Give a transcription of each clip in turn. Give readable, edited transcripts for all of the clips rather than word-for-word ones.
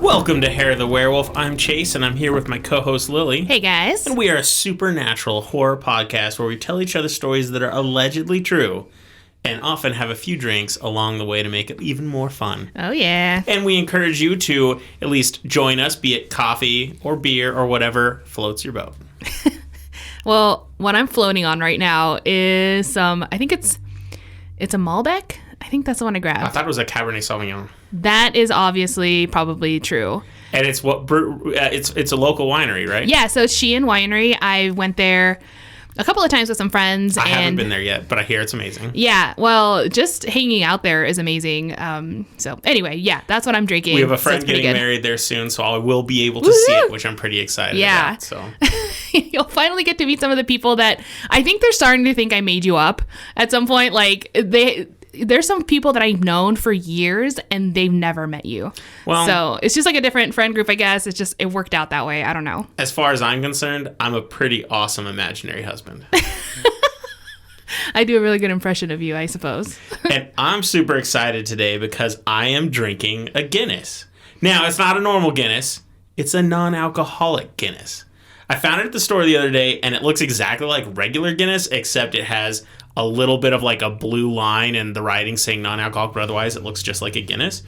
Welcome to Hair of the Werewolf. I'm Chase, and I'm here with my co-host Lily. Hey, guys. And we are a supernatural horror podcast where we tell each other stories that are allegedly true and often have a few drinks along the way to make it even more fun. Oh, yeah. And we encourage you to at least join us, be it coffee or beer or whatever floats your boat. Well, what I'm floating on right now is I think it's a Malbec. I think that's the one I grabbed. I thought it was a Cabernet Sauvignon. That is obviously probably true. And it's it's a local winery, right? Yeah, so it's Shootin Winery. I went there a couple of times with some friends. I haven't been there yet, but I hear it's amazing. Yeah, well, just hanging out there is amazing. So anyway, yeah, that's what I'm drinking. We have a friend getting married there soon, so I will be able to see it, which I'm pretty excited about. So you'll finally get to meet some of the people that I think they're starting to think I made you up at some point. Like there's some people that I've known for years and they've never met you. Well, so it's just like a different friend group, I guess. It worked out that way. I don't know. As far as I'm concerned, I'm a pretty awesome imaginary husband. I do a really good impression of you, I suppose. And I'm super excited today because I am drinking a Guinness. Now, it's not a normal Guinness. It's a non-alcoholic Guinness. I found it at the store the other day, and it looks exactly like regular Guinness, except it has a little bit of like a blue line and the writing saying non-alcoholic, but otherwise it looks just like a Guinness.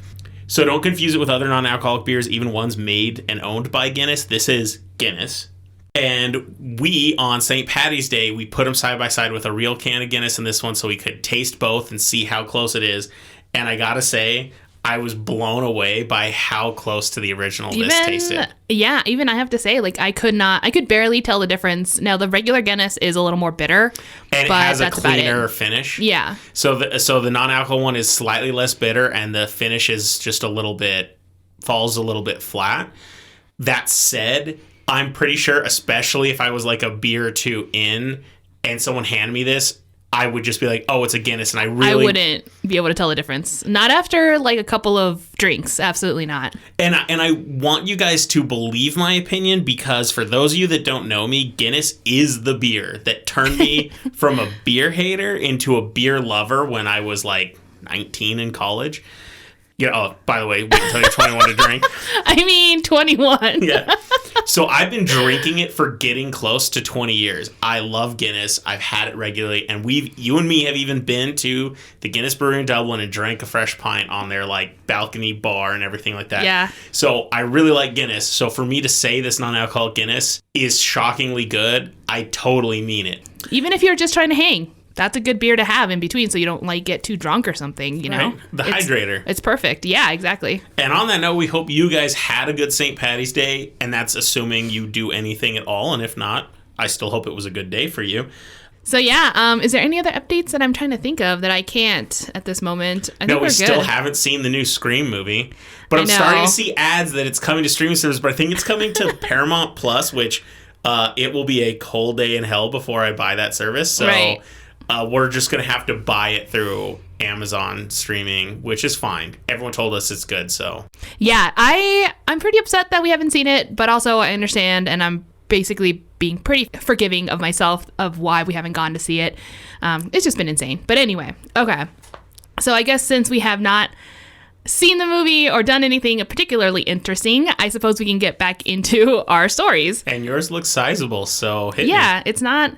So don't confuse it with other non-alcoholic beers, even ones made and owned by Guinness. This is Guinness. And we, on St. Paddy's Day, we put them side by side with a real can of Guinness and this one so we could taste both and see how close it is. And I gotta say, I was blown away by how close to the original this tasted. Yeah, even I have to say, like, I could barely tell the difference. Now, the regular Guinness is a little more bitter. And it has a cleaner finish. Yeah. So the non-alcohol one is slightly less bitter, and the finish is just falls a little bit flat. That said, I'm pretty sure, especially if I was like a beer or two in and someone handed me this, I would just be like, oh, it's a Guinness, and I wouldn't be able to tell the difference. Not after like a couple of drinks. Absolutely not. And I want you guys to believe my opinion, because for those of you that don't know me, Guinness is the beer that turned me from a beer hater into a beer lover when I was like 19 in college. Yeah. Oh, by the way, wait until you're 21 to drink. I mean, 21. Yeah. So I've been drinking it for getting close to 20 years. I love Guinness. I've had it regularly. And you and me have even been to the Guinness Brewery in Dublin and drank a fresh pint on their like balcony bar and everything like that. Yeah. So I really like Guinness. So for me to say this non-alcoholic Guinness is shockingly good, I totally mean it. Even if you're just trying to hang. That's a good beer to have in between so you don't like get too drunk or something, you know? Right. The hydrator. It's perfect. Yeah, exactly. And on that note, we hope you guys had a good St. Paddy's Day, and that's assuming you do anything at all. And if not, I still hope it was a good day for you. So yeah, is there any other updates that I'm trying to think of that I can't at this moment? I think we still haven't seen the new Scream movie, but I'm starting to see ads that it's coming to streaming service, but I think it's coming to Paramount Plus, which it will be a cold day in hell before I buy that service. So. Right. We're just going to have to buy it through Amazon streaming, which is fine. Everyone told us it's good, so. Yeah, I'm pretty upset that we haven't seen it, but also I understand, and I'm basically being pretty forgiving of myself of why we haven't gone to see it. It's just been insane. But anyway, okay. So I guess since we have not seen the movie or done anything particularly interesting, I suppose we can get back into our stories. And yours looks sizable, so hit me. Yeah, it's not...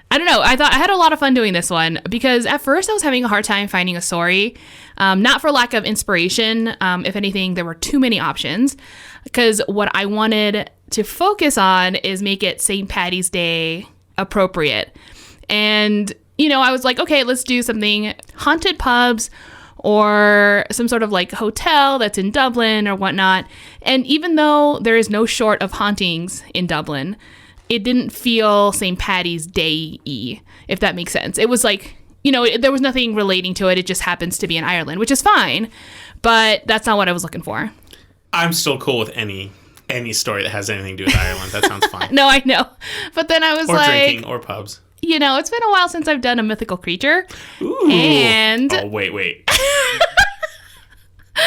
I don't know. I thought I had a lot of fun doing this one because at first I was having a hard time finding a story, not for lack of inspiration. If anything, there were too many options because what I wanted to focus on is make it St. Paddy's Day appropriate. And, I was like, okay, let's do something haunted pubs or some sort of like hotel that's in Dublin or whatnot. And even though there is no short of hauntings in Dublin, it didn't feel St. Paddy's Day-y, if that makes sense. It was like, there was nothing relating to it. It just happens to be in Ireland, which is fine. But that's not what I was looking for. I'm still cool with any story that has anything to do with Ireland. That sounds fine. No, I know. But then I was or drinking, or pubs. It's been a while since I've done a mythical creature. Ooh. And... Oh, wait.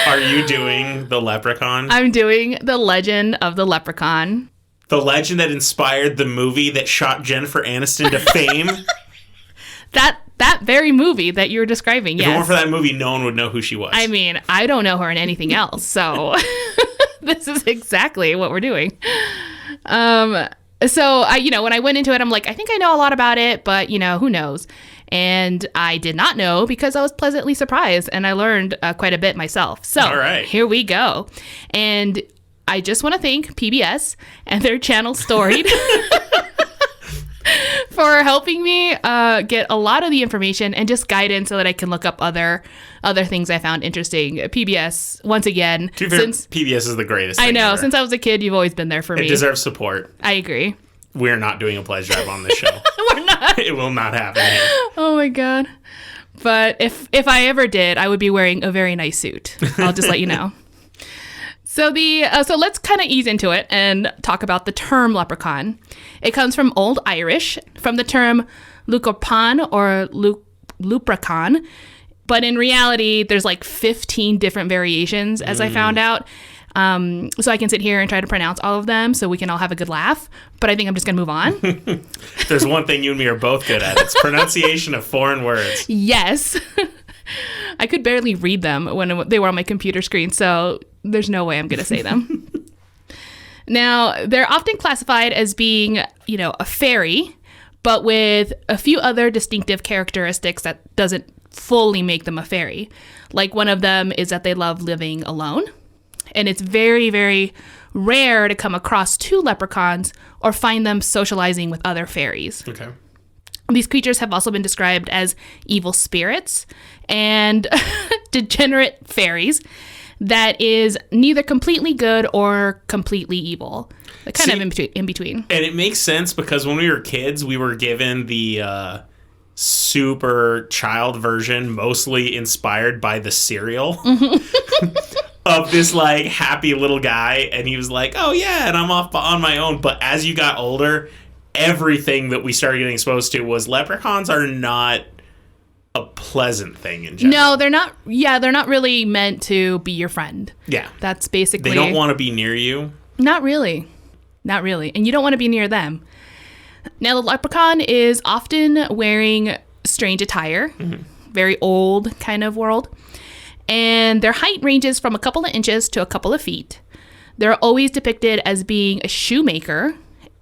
Are you doing the Leprechaun? I'm doing the Legend of the Leprechaun. The legend that inspired the movie that shot Jennifer Aniston to fame? That very movie that you're describing, yes. If it weren't for that movie, no one would know who she was. I mean, I don't know her in anything else, so... This is exactly what we're doing. So when I went into it, I'm like, I think I know a lot about it, but who knows? And I did not know because I was pleasantly surprised and I learned quite a bit myself. So all right. Here we go. And I just want to thank PBS and their channel Storied for helping me get a lot of the information and just guidance so that I can look up other things I found interesting. PBS, once again. To be fair, PBS is the greatest thing I know. ever. Since I was a kid, you've always been there for me. It deserves support. I agree. We're not doing a pledge drive on this show. We're not. It will not happen here. Oh my God. But if I ever did, I would be wearing a very nice suit. I'll just let you know. So so let's kind of ease into it and talk about the term leprechaun. It comes from Old Irish, from the term lucopan or luprechaun. But in reality, there's like 15 different variations, as I found out. So I can sit here and try to pronounce all of them so we can all have a good laugh. But I think I'm just going to move on. There's one thing you and me are both good at. It's pronunciation of foreign words. Yes. I could barely read them when they were on my computer screen, so there's no way I'm going to say them. Now, they're often classified as being, a fairy, but with a few other distinctive characteristics that doesn't fully make them a fairy. Like one of them is that they love living alone. And it's very, very rare to come across two leprechauns or find them socializing with other fairies. Okay. These creatures have also been described as evil spirits and degenerate fairies that is neither completely good or completely evil. They're kind of in between. And it makes sense because when we were kids, we were given the super child version, mostly inspired by the cereal. Of this like happy little guy, and he was like, oh yeah, and I'm off on my own. But as you got older, everything that we started getting exposed to was leprechauns are not a pleasant thing in general. No, they're not. Yeah, they're not really meant to be your friend. Yeah. That's basically... They don't want to be near you. Not really. Not really. And you don't want to be near them. Now, the leprechaun is often wearing strange attire. Mm-hmm. Very old kind of world. And their height ranges from a couple of inches to a couple of feet. They're always depicted as being a shoemaker.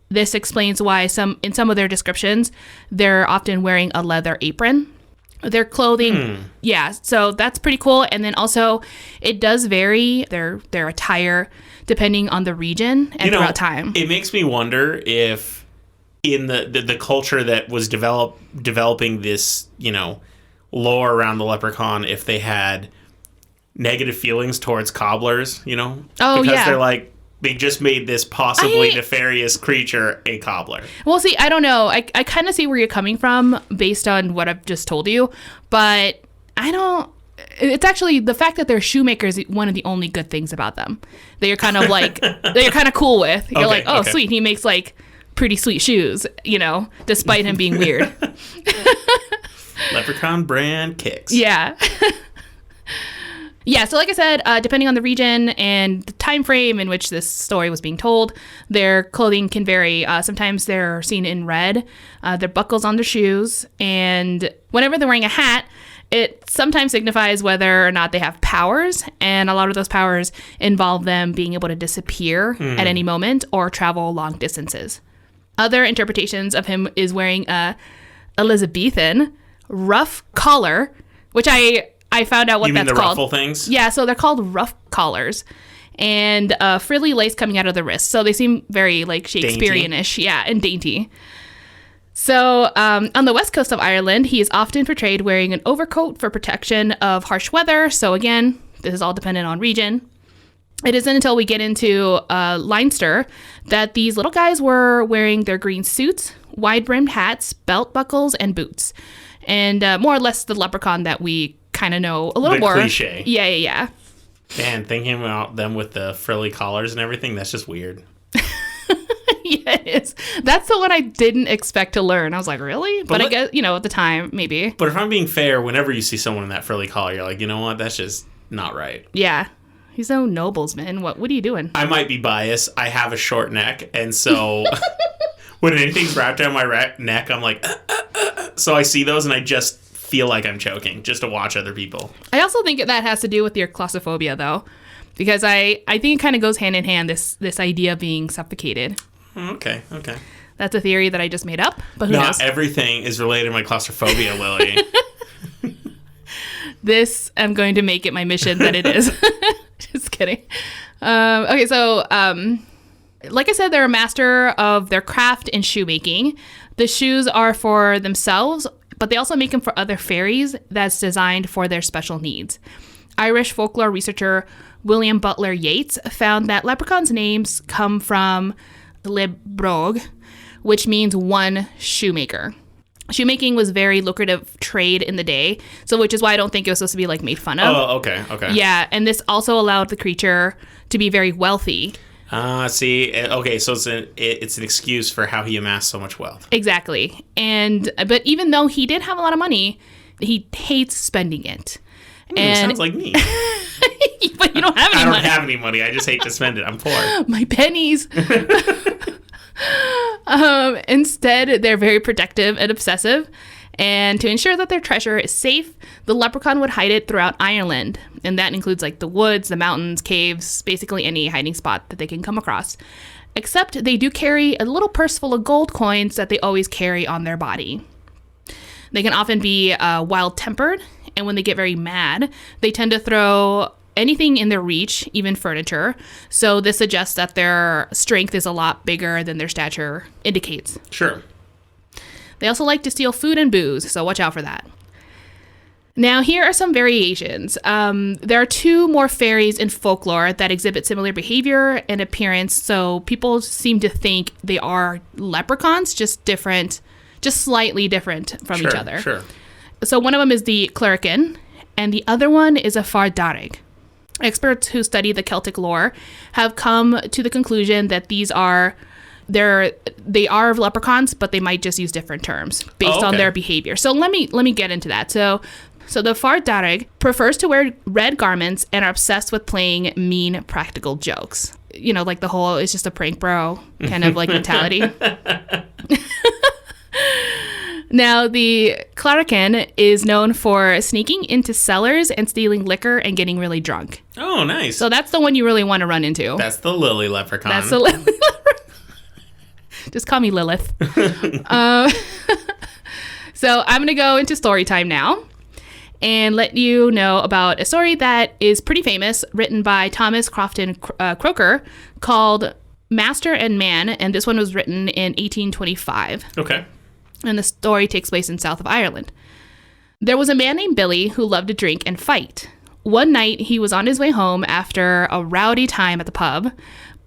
This explains why in some of their descriptions, they're often wearing a leather apron. Their clothing, yeah, so that's pretty cool. And then also, it does vary, their attire, depending on the region and throughout time. It makes me wonder if in the culture that was developing this, lore around the leprechaun, if they had negative feelings towards cobblers, Oh, because yeah. they're like, they just made this possibly nefarious creature a cobbler. Well, see, I don't know. I kind of see where you're coming from based on what I've just told you, but I don't... It's actually the fact that they're shoemakers, one of the only good things about them. That you're kind of like, that you're kind of cool with. You're like, oh, sweet, he makes like pretty sweet shoes, despite him being weird. Leprechaun brand kicks. Yeah. Yeah, so like I said, depending on the region and the time frame in which this story was being told, their clothing can vary. Sometimes they're seen in red, their buckles on their shoes, and whenever they're wearing a hat, it sometimes signifies whether or not they have powers, and a lot of those powers involve them being able to disappear at any moment or travel long distances. Other interpretations of him is wearing a Elizabethan rough collar, which I found out what that's called. You mean the ruffle things? Yeah, so they're called ruff collars. And frilly lace coming out of the wrist. So they seem very like Shakespearean-ish. Dainty. Yeah, and dainty. So on the west coast of Ireland, he is often portrayed wearing an overcoat for protection of harsh weather. So again, this is all dependent on region. It isn't until we get into Leinster that these little guys were wearing their green suits, wide-brimmed hats, belt buckles, and boots. And more or less the leprechaun that we kind of know a little more. The cliche. Yeah. Man, thinking about them with the frilly collars and everything, that's just weird. Yeah, it is. That's the one I didn't expect to learn. I was like, really? But I guess, at the time, maybe. But if I'm being fair, whenever you see someone in that frilly collar, you're like, you know what? That's just not right. Yeah. He's no noblesman. What are you doing? I might be biased. I have a short neck, and so when anything's wrapped around my neck, I'm like, So I see those, and I just feel like I'm choking just to watch other people. I also think that has to do with your claustrophobia, though. because I think it kind of goes hand in hand, this idea of being suffocated. Okay. That's a theory that I just made up, but who knows? Not everything is related to my claustrophobia, Lily. This, I'm going to make it my mission that it is. Just kidding. Okay, so like I said, they're a master of their craft in shoemaking. The shoes are for themselves, but they also make them for other fairies that's designed for their special needs. Irish folklore researcher William Butler Yeats found that leprechauns' names come from le brog, which means one shoemaker. Shoemaking was very lucrative trade in the day, so which is why I don't think it was supposed to be like made fun of. Oh, okay. Yeah, and this also allowed the creature to be very wealthy. See, okay, so it's an excuse for how he amassed so much wealth. Exactly. But even though he did have a lot of money, he hates spending it. Sounds like me. But you don't have any money. I don't have any money. I just hate to spend it. I'm poor. My pennies. Instead, they're very protective and obsessive. And to ensure that their treasure is safe, the leprechaun would hide it throughout Ireland. And that includes like the woods, the mountains, caves, basically any hiding spot that they can come across. Except they do carry a little purse full of gold coins that they always carry on their body. They can often be wild-tempered, and when they get very mad, they tend to throw anything in their reach, even furniture. So this suggests that their strength is a lot bigger than their stature indicates. Sure. They also like to steal food and booze, so watch out for that. Now, here are some variations. There are two more fairies in folklore that exhibit similar behavior and appearance, so people seem to think they are leprechauns, just slightly different from each other. Sure. So one of them is the Clerican, and the other one is a Fardarig. Experts who study the Celtic lore have come to the conclusion that they are leprechauns, but they might just use different terms based on their behavior. So let me get into that. So the Fardarig prefers to wear red garments and are obsessed with playing mean practical jokes. You know, like the whole it's just a prank bro kind of like mentality. Now, the Clerican is known for sneaking into cellars and stealing liquor and getting really drunk. Oh, nice. So that's the one you really want to run into. That's the Lily Leprechaun. That's the Lily Leprechaun. Just call me Lilith. So I'm going to go into story time now and let you know about a story that is pretty famous, written by Thomas Crofton Croker, called Master and Man, and this one was written in 1825. Okay. And the story takes place in south of Ireland. There was a man named Billy who loved to drink and fight. One night, he was on his way home after a rowdy time at the pub,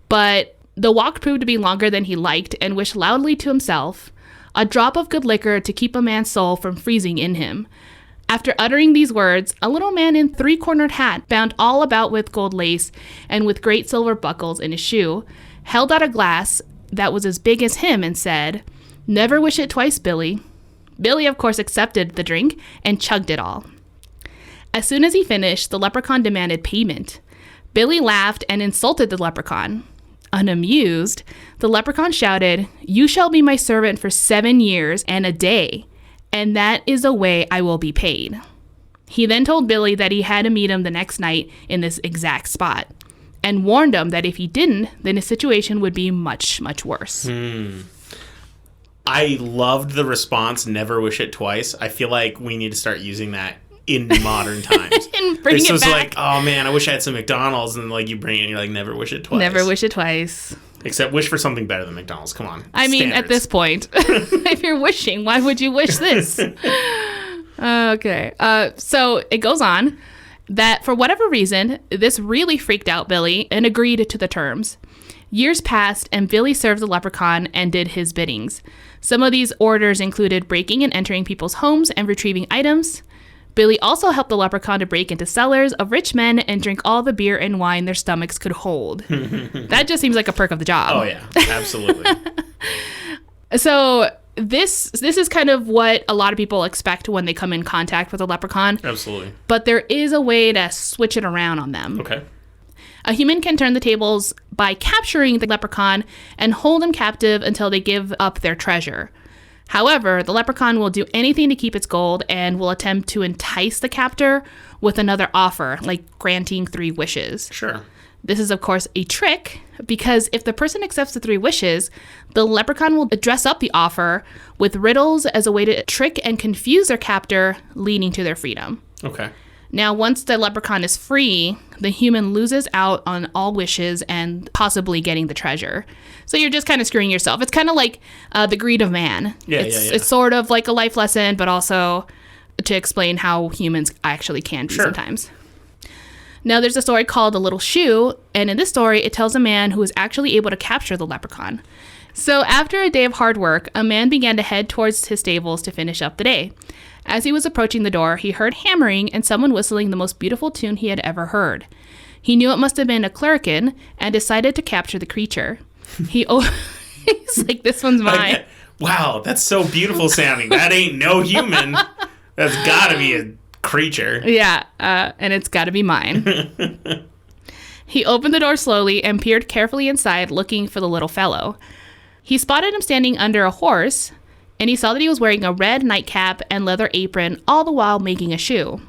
but the walk proved to be longer than he liked and wished loudly to himself, "A drop of good liquor to keep a man's soul from freezing in him." After uttering these words, a little man in three-cornered hat, bound all about with gold lace and with great silver buckles in his shoe, held out a glass that was as big as him and said, "Never wish it twice, Billy." Billy, of course, accepted the drink and chugged it all. As soon as he finished, the leprechaun demanded payment. Billy laughed and insulted the leprechaun. Unamused, the leprechaun shouted, "You shall be my servant for 7 years and a day, and that is the way I will be paid." He then told Billy that he had to meet him the next night in this exact spot, and warned him that if he didn't, then his situation would be much, much worse. I loved the response, "Never wish it twice." I feel like we need to start using that in modern times. And bring it back. Like, oh man, I wish I had some McDonald's, and like you bring it and you're like, "Never wish it twice." Never wish it twice. Except wish for something better than McDonald's. Come on. I mean, at this point, if you're wishing, why would you wish this? Okay. So it goes on that for whatever reason, this really freaked out Billy and agreed to the terms. Years passed, and Billy served the leprechaun and did his biddings. Some of these orders included breaking and entering people's homes and retrieving items. Billy also helped the leprechaun to break into cellars of rich men and drink all the beer and wine their stomachs could hold. That just seems like a perk of the job. Oh, yeah. Absolutely. So this is kind of what a lot of people expect when they come in contact with a leprechaun. Absolutely. But there is a way to switch it around on them. Okay. A human can turn the tables by capturing the leprechaun and hold him captive until they give up their treasure. However, the leprechaun will do anything to keep its gold and will attempt to entice the captor with another offer, like granting 3 wishes. Sure. This is, of course, a trick because if the person accepts the 3 wishes, the leprechaun will dress up the offer with riddles as a way to trick and confuse their captor, leading to their freedom. Okay. Now, once the leprechaun is free, the human loses out on all wishes and possibly getting the treasure. So you're just kind of screwing yourself. It's kind of like the greed of man. It's sort of like a life lesson, but also to explain how humans actually can be sometimes. Now, there's a story called The Little Shoe, and in this story, it tells a man who was actually able to capture the leprechaun. So after a day of hard work, a man began to head towards his stables to finish up the day. As he was approaching the door, he heard hammering and someone whistling the most beautiful tune he had ever heard. He knew it must have been a clerican and decided to capture the creature. He's like, this one's mine. Wow, that's so beautiful sounding. That ain't no human. That's gotta be a creature. Yeah, and it's gotta be mine. He opened the door slowly and peered carefully inside, looking for the little fellow. He spotted him standing under a horse, and he saw that he was wearing a red nightcap and leather apron, all the while making a shoe.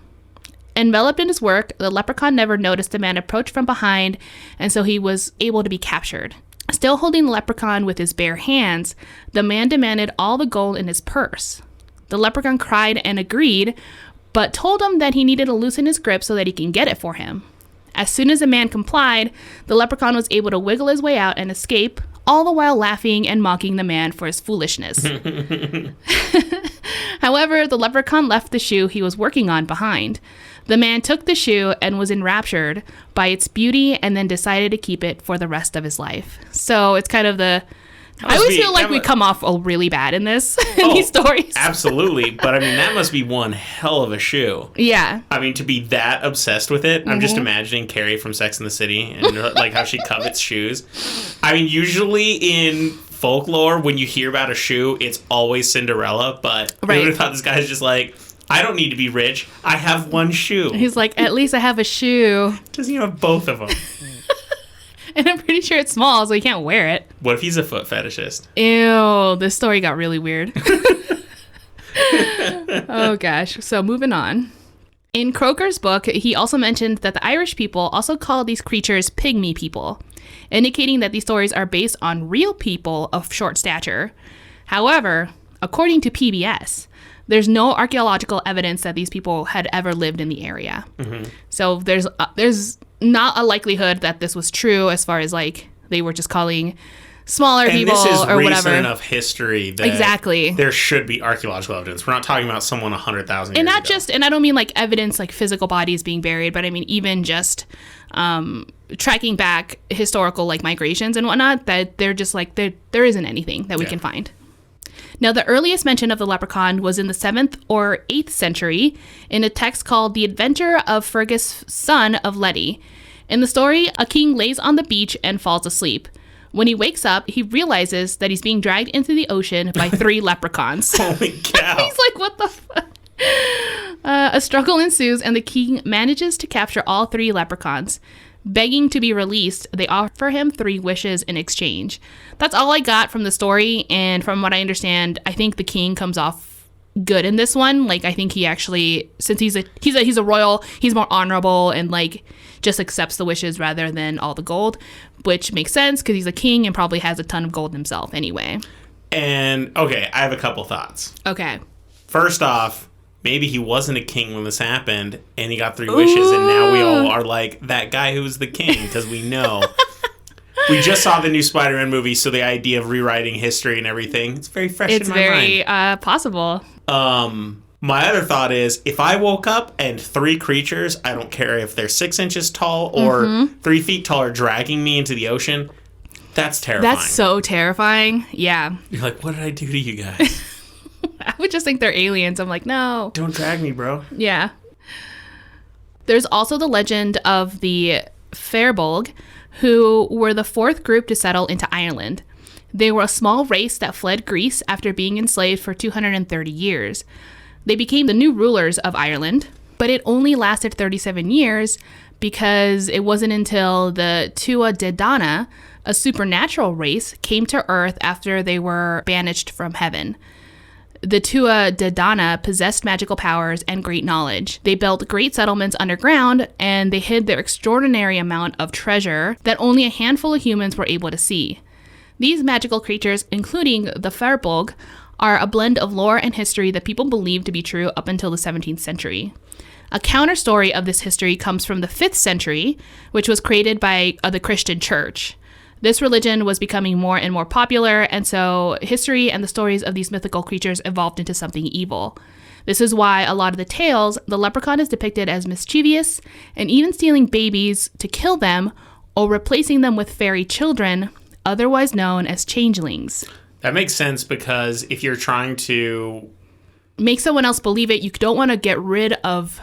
Enveloped in his work, the leprechaun never noticed the man approach from behind, and so he was able to be captured. Still holding the leprechaun with his bare hands, the man demanded all the gold in his purse. The leprechaun cried and agreed, but told him that he needed to loosen his grip so that he can get it for him. As soon as the man complied, the leprechaun was able to wiggle his way out and escape, all the while laughing and mocking the man for his foolishness. However, the leprechaun left the shoe he was working on behind. The man took the shoe and was enraptured by its beauty and then decided to keep it for the rest of his life. So it's kind of the... I always feel like we come off really bad in these stories. Absolutely. But I mean, that must be one hell of a shoe. Yeah. I mean, to be that obsessed with it, I'm just imagining Carrie from Sex and the City and like how she covets shoes. I mean, usually in folklore, when you hear about a shoe, it's always Cinderella. But I would have thought this guy's just like, I don't need to be rich. I have one shoe. He's like, at least I have a shoe. Does he have both of them? And I'm pretty sure it's small, so he can't wear it. What if he's a foot fetishist? Ew, this story got really weird. Oh, gosh. So moving on. In Croker's book, he also mentioned that the Irish people also call these creatures pygmy people, indicating that these stories are based on real people of short stature. However, according to PBS, there's no archaeological evidence that these people had ever lived in the area. Mm-hmm. So there's not a likelihood that this was true as far as like they were just calling smaller people or whatever. And this is recent enough history that exactly there should be archaeological evidence. We're not talking about someone 100,000 years and not ago. just, and I don't mean like evidence like physical bodies being buried, but I mean even just tracking back historical like migrations and whatnot, that they're just like there isn't anything that we can find. Now, the earliest mention of the leprechaun was in the 7th or 8th century in a text called The Adventure of Fergus, Son of Letty. In the story, a king lays on the beach and falls asleep. When he wakes up, he realizes that he's being dragged into the ocean by 3 leprechauns. Holy cow. He's like, what the fuck? A struggle ensues, and the king manages to capture all 3 leprechauns. Begging to be released, they offer him 3 wishes in exchange. That's all I got from the story, and from what I understand, I think the king comes off good in this one. Like, I think he actually, since he's a royal, he's more honorable and like just accepts the wishes rather than all the gold, which makes sense because he's a king and probably has a ton of gold himself anyway. And okay, I have a couple thoughts. Okay. First off, maybe he wasn't a king when this happened, and he got 3 wishes, and now we all are like, that guy who was the king, because we know. We just saw the new Spider-Man movie, so the idea of rewriting history and everything, it's very fresh in my mind. It's very possible. My other thought is, if I woke up and 3 creatures, I don't care if they're 6 inches tall or 3 feet tall, are dragging me into the ocean, that's terrifying. That's so terrifying. Yeah. You're like, what did I do to you guys? I would just think they're aliens. I'm like, no. Don't drag me, bro. Yeah. There's also the legend of the Fairbolg, who were the 4th group to settle into Ireland. They were a small race that fled Greece after being enslaved for 230 years. They became the new rulers of Ireland, but it only lasted 37 years because it wasn't until the Tua De Dana, a supernatural race, came to Earth after they were banished from heaven. the Tua De Dana possessed magical powers and great knowledge. They built great settlements underground, and they hid their extraordinary amount of treasure that only a handful of humans were able to see. These magical creatures, including the Firbolg, are a blend of lore and history that people believed to be true up until the 17th century. A counter story of this history comes from the 5th century, which was created by the Christian Church. This religion was becoming more and more popular, and so history and the stories of these mythical creatures evolved into something evil. This is why a lot of the tales, the leprechaun is depicted as mischievous and even stealing babies to kill them or replacing them with fairy children, otherwise known as changelings. That makes sense, because if you're trying to make someone else believe it, you don't want to get rid of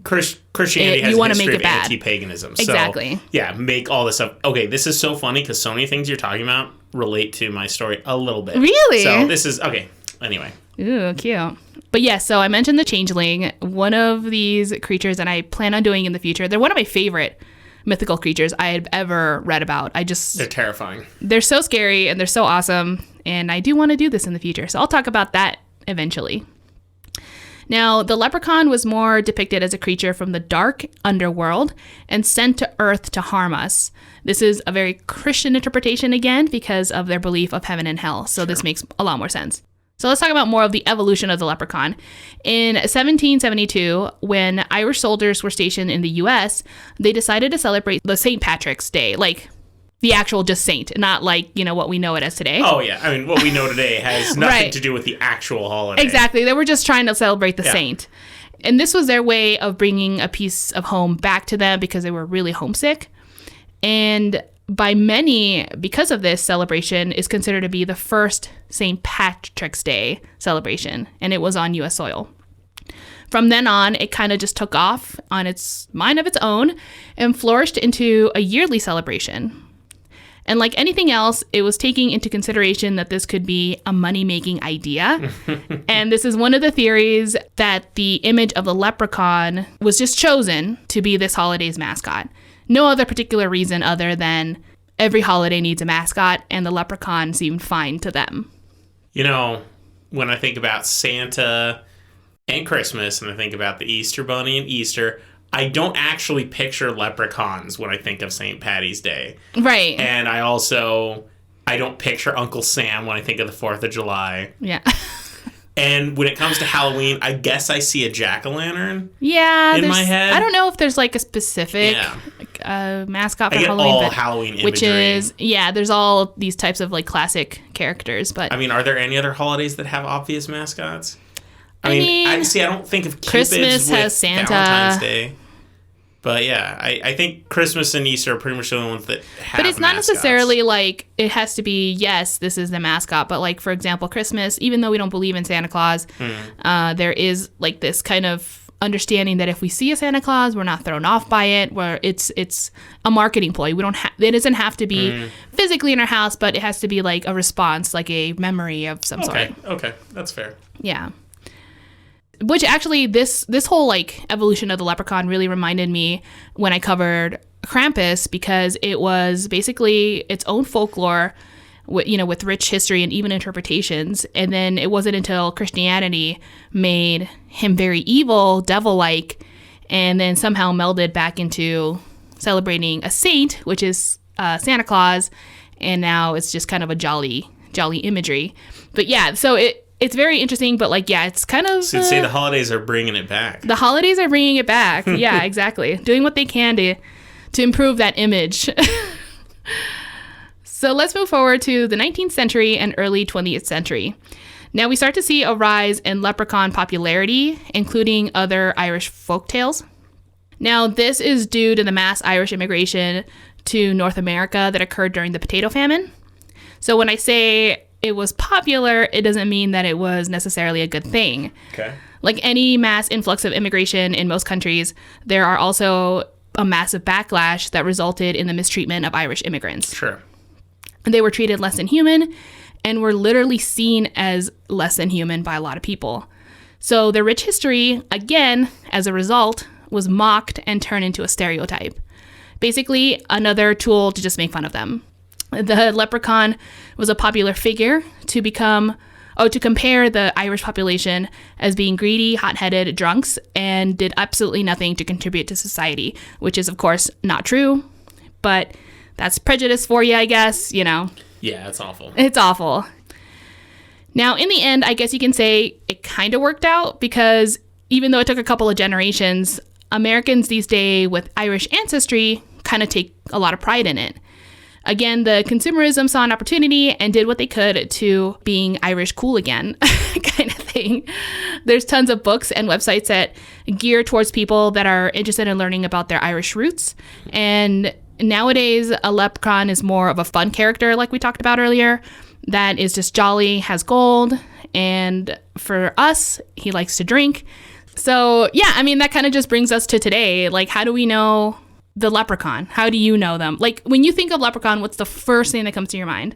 Christianity has you a want to history make it of bad. anti-paganism. Exactly. So, yeah, make all this up. Okay, this is so funny because so many things you're talking about relate to my story a little bit. Really? So this is, okay, anyway. Ooh, cute. But yes, so I mentioned the changeling, one of these creatures that I plan on doing in the future. They're one of my favorite mythical creatures I've ever read about. They're terrifying. They're so scary and they're so awesome, and I do want to do this in the future. So I'll talk about that eventually. Now, the leprechaun was more depicted as a creature from the dark underworld and sent to Earth to harm us. This is a very Christian interpretation again because of their belief of heaven and hell. So This makes a lot more sense. So let's talk about more of the evolution of the leprechaun. In 1772, when Irish soldiers were stationed in the U.S., they decided to celebrate the St. Patrick's Day, like the actual just saint, not like, what we know it as today. Oh, yeah. I mean, what we know today has nothing to do with the actual holiday. Exactly. They were just trying to celebrate the saint. And this was their way of bringing a piece of home back to them because they were really homesick. And by many, because of this, celebration is considered to be the first St. Patrick's Day celebration, and it was on U.S. soil. From then on, it kind of just took off on its mind of its own and flourished into a yearly celebration. And like anything else, it was taking into consideration that this could be a money-making idea. And this is one of the theories that the image of the leprechaun was just chosen to be this holiday's mascot. No other particular reason other than every holiday needs a mascot, and the leprechaun seemed fine to them. When I think about Santa and Christmas, and I think about the Easter Bunny and Easter, I don't actually picture leprechauns when I think of St. Patty's Day. Right. And I don't picture Uncle Sam when I think of the 4th of July. Yeah. And when it comes to Halloween, I guess I see a jack-o'-lantern in my head. I don't know if there's like a specific mascot for Halloween. All Halloween imagery. Which is, there's all these types of like classic characters. But I mean, are there any other holidays that have obvious mascots? I mean, I don't think of Cupids Christmas with has Santa. Valentine's Day. But yeah, I think Christmas and Easter are pretty much the only ones that have But it's not mascots. necessarily like it has to be, yes, this is the mascot. But like, for example, Christmas, even though we don't believe in Santa Claus, there is like this kind of understanding that if we see a Santa Claus, we're not thrown off by it, where it's a marketing ploy. It doesn't have to be physically in our house, but it has to be like a response, like a memory of some sort. Okay, that's fair. Yeah. Which actually, this whole like evolution of the leprechaun really reminded me when I covered Krampus, because it was basically its own folklore, with rich history and even interpretations. And then it wasn't until Christianity made him very evil, devil-like, and then somehow melded back into celebrating a saint, which is Santa Claus, and now it's just kind of a jolly imagery. But yeah, so it's very interesting, but like, it's kind of... So you'd say the holidays are bringing it back. The holidays are bringing it back. Yeah, exactly. Doing what they can to improve that image. So let's move forward to the 19th century and early 20th century. Now we start to see a rise in leprechaun popularity, including other Irish folktales. Now this is due to the mass Irish immigration to North America that occurred during the potato famine. So when I say it was popular, it doesn't mean that it was necessarily a good thing. Okay. Like any mass influx of immigration in most countries, there are also a massive backlash that resulted in the mistreatment of Irish immigrants. Sure. They were treated less than human and were literally seen as less than human by a lot of people. So their rich history, again, as a result, was mocked and turned into a stereotype. Basically, another tool to just make fun of them. The leprechaun was a popular figure to become to compare the Irish population as being greedy, hot-headed drunks and did absolutely nothing to contribute to society, which is, of course, not true. But that's prejudice for you, I guess, Yeah, it's awful. It's awful. Now, in the end, I guess you can say it kind of worked out because even though it took a couple of generations, Americans these days with Irish ancestry kind of take a lot of pride in it. Again, the consumerism saw an opportunity and did what they could to being Irish cool again, kind of thing. There's tons of books and websites that gear towards people that are interested in learning about their Irish roots. And nowadays, a leprechaun is more of a fun character, like we talked about earlier, that is just jolly, has gold, and for us, he likes to drink. So, yeah, I mean, that kind of just brings us to today. Like, how do we know the leprechaun? How do you know them? Like, when you think of leprechaun, what's the first thing that comes to your mind?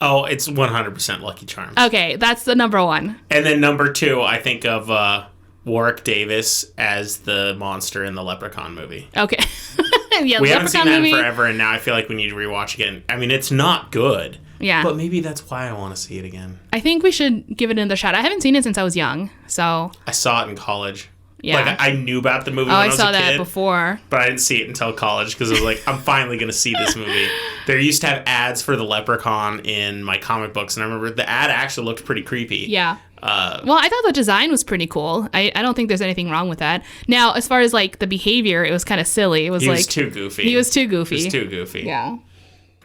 Oh, it's 100% Lucky Charms. Okay, that's the number one. And then number two, I think of Warwick Davis as the monster in the Leprechaun movie. Okay. Yeah, we haven't seen that movie. in forever, and now I feel like we need to rewatch again. I mean, it's not good. Yeah. But maybe that's why I want to see it again. I think we should give it another shot. I haven't seen it since I was young, so... I saw it in college. Yeah. Like, I knew about the movie when I was a kid. I saw that before. But I didn't see it until college because I was like, I'm finally going to see this movie. There used to have ads for the Leprechaun in my comic books, and I remember the ad actually looked pretty creepy. Yeah. Well, I thought the design was pretty cool. I don't think there's anything wrong with that. Now, as far as, like, the behavior, it was kind of silly. It was he was too goofy. He was too goofy. He was too goofy. Yeah.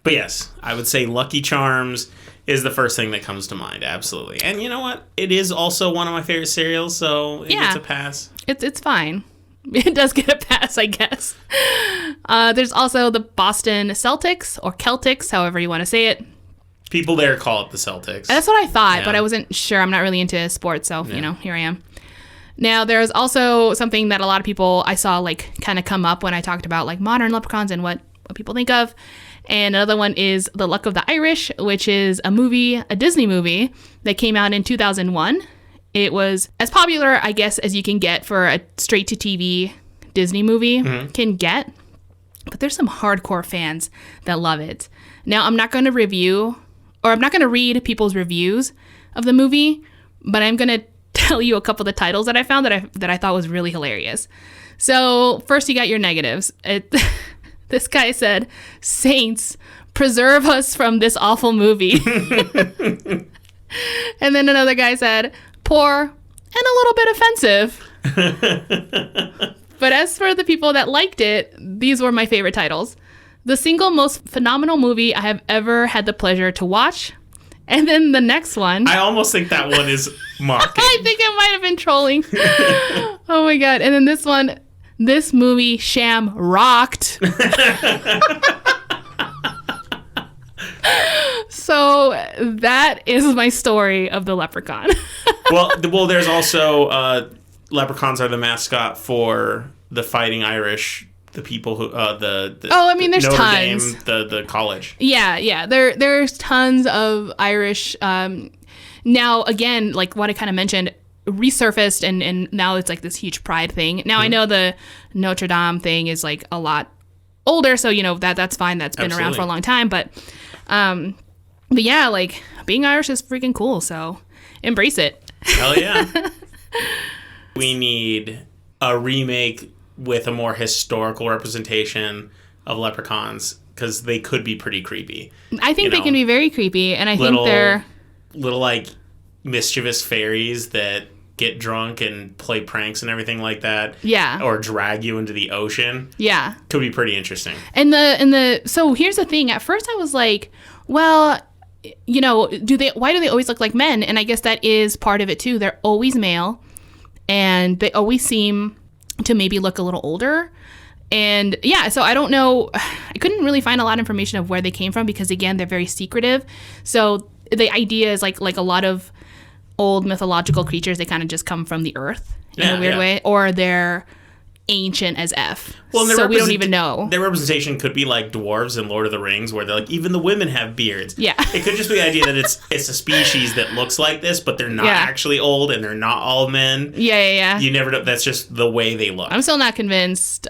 But yes, I would say Lucky Charms is the first thing that comes to mind, absolutely. And you know what? It is also one of my favorite cereals, so it gets a pass. It's fine. It does get a pass, I guess. There's also the Boston Celtics, or Celtics, however you want to say it. People there call it the Celtics. That's what I thought, but I wasn't sure. I'm not really into sports, so, here I am. Now, there's also something that a lot of people I saw, like, kind of come up when I talked about, like, modern leprechauns and what people think of. And another one is The Luck of the Irish, which is a Disney movie that came out in 2001. It was as popular, I guess, as you can get for a straight-to-TV Disney movie can get. But there's some hardcore fans that love it. Now, I'm not going to read people's reviews of the movie, but I'm going to tell you a couple of the titles that I found that I thought was really hilarious. So, first you got your negatives. This guy said, "Saints, preserve us from this awful movie." And then another guy said, "Poor and a little bit offensive." But as for the people that liked it, these were my favorite titles. "The single most phenomenal movie I have ever had the pleasure to watch." And then the next one. I almost think that one is mocking. I think it might have been trolling. Oh my God. And then this one. "This movie sham rocked." So that is my story of the leprechaun. well, there's also leprechauns are the mascot for the Fighting Irish, the people who there's Notre tons. Dame, the college. Yeah. There's tons of Irish. Now again, like what I kind of mentioned, resurfaced and now it's like this huge pride thing. Now I know the Notre Dame thing is like a lot older, so that's fine. That's been around for a long time, but yeah, like being Irish is freaking cool, so embrace it. Hell yeah. We need a remake with a more historical representation of leprechauns because they could be pretty creepy. I think they can be very creepy, and I think they're little like mischievous fairies that get drunk and play pranks and everything like that. Yeah. Or drag you into the ocean. Yeah. Could be pretty interesting. So here's the thing. At first I was like, well, why do they always look like men? And I guess that is part of it too. They're always male and they always seem to maybe look a little older. And yeah, so I don't know. I couldn't really find a lot of information of where they came from because again, they're very secretive. So the idea is like a lot of old mythological creatures, they kind of just come from the earth in a weird way, or they're ancient as F. Well, so we don't even know. Their representation could be like dwarves in Lord of the Rings, where they're like, even the women have beards. Yeah. It could just be the idea that it's a species that looks like this, but they're not actually old and they're not all men. Yeah. You never know. That's just the way they look. I'm still not convinced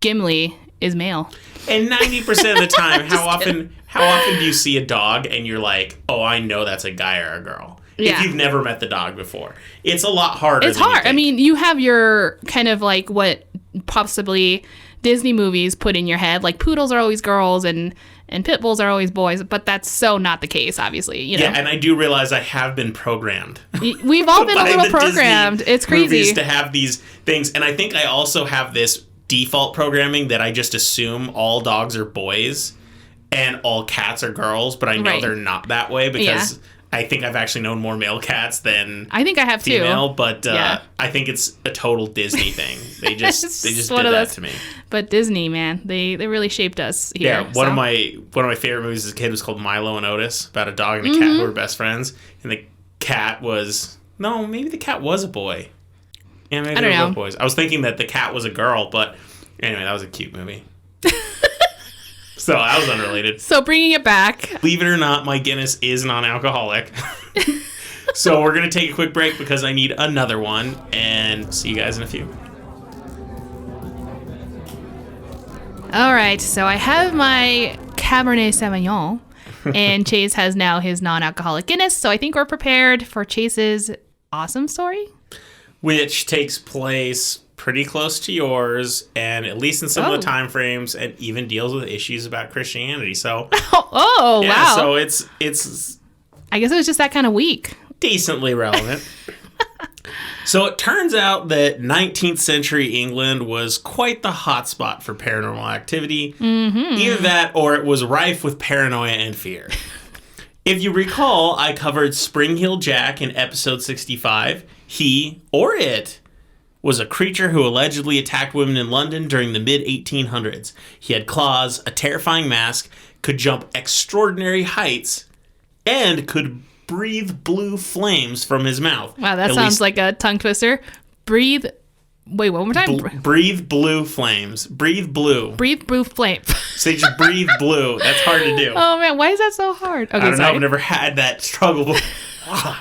Gimli is male. And 90% of the time, how How often do you see a dog and you're like, oh, I know that's a guy or a girl? Yeah. If you've never met the dog before. It's a lot harder It's than you hard. think. I mean, you have your kind of like what possibly Disney movies put in your head. Like poodles are always girls and pit bulls are always boys. But that's so not the case, obviously. You know? Yeah, and I do realize I have been programmed. We've all been a by little the programmed. Disney It's crazy. movies to have these things. And I think I also have this default programming that I just assume all dogs are boys and all cats are girls. But I know Right. they're not that way because... I think I've actually known more male cats than I think I have female, too. but Yeah. I think it's a total Disney thing. They just did one of that those- to me. But Disney, man, they really shaped us here. Yeah, one of my favorite movies as a kid was called Milo and Otis, about a dog and a cat who were best friends, and the cat was maybe the cat was a boy. Yeah, maybe they were both boys. I was thinking that the cat was a girl, but anyway, that was a cute movie. So that was unrelated. So bringing it back. Believe it or not, my Guinness is non-alcoholic. So we're going to take a quick break because I need another one, and see you guys in a few. All right, so I have my Cabernet Sauvignon, and Chase has now his non-alcoholic Guinness, so I think we're prepared for Chase's awesome story. Which takes place pretty close to yours, and at least in some of the time frames, and even deals with issues about Christianity. So, oh yeah, wow! So it's I guess it was just that kind of week. decently relevant. So it turns out that 19th century England was quite the hotspot for paranormal activity. Either that, or it was rife with paranoia and fear. If you recall, I covered Spring Heel Jack in episode 65. He, or it, was a creature who allegedly attacked women in London during the mid-1800s. He had claws, a terrifying mask, could jump extraordinary heights, and could breathe blue flames from his mouth. Wow, that sounds like a tongue twister. Breathe. Wait, one more time. Breathe blue flames. Breathe blue. Breathe blue flame. So you just breathe blue. That's hard to do. Oh man, why is that so hard? Okay, I don't know. sorry. I've never had that struggle before.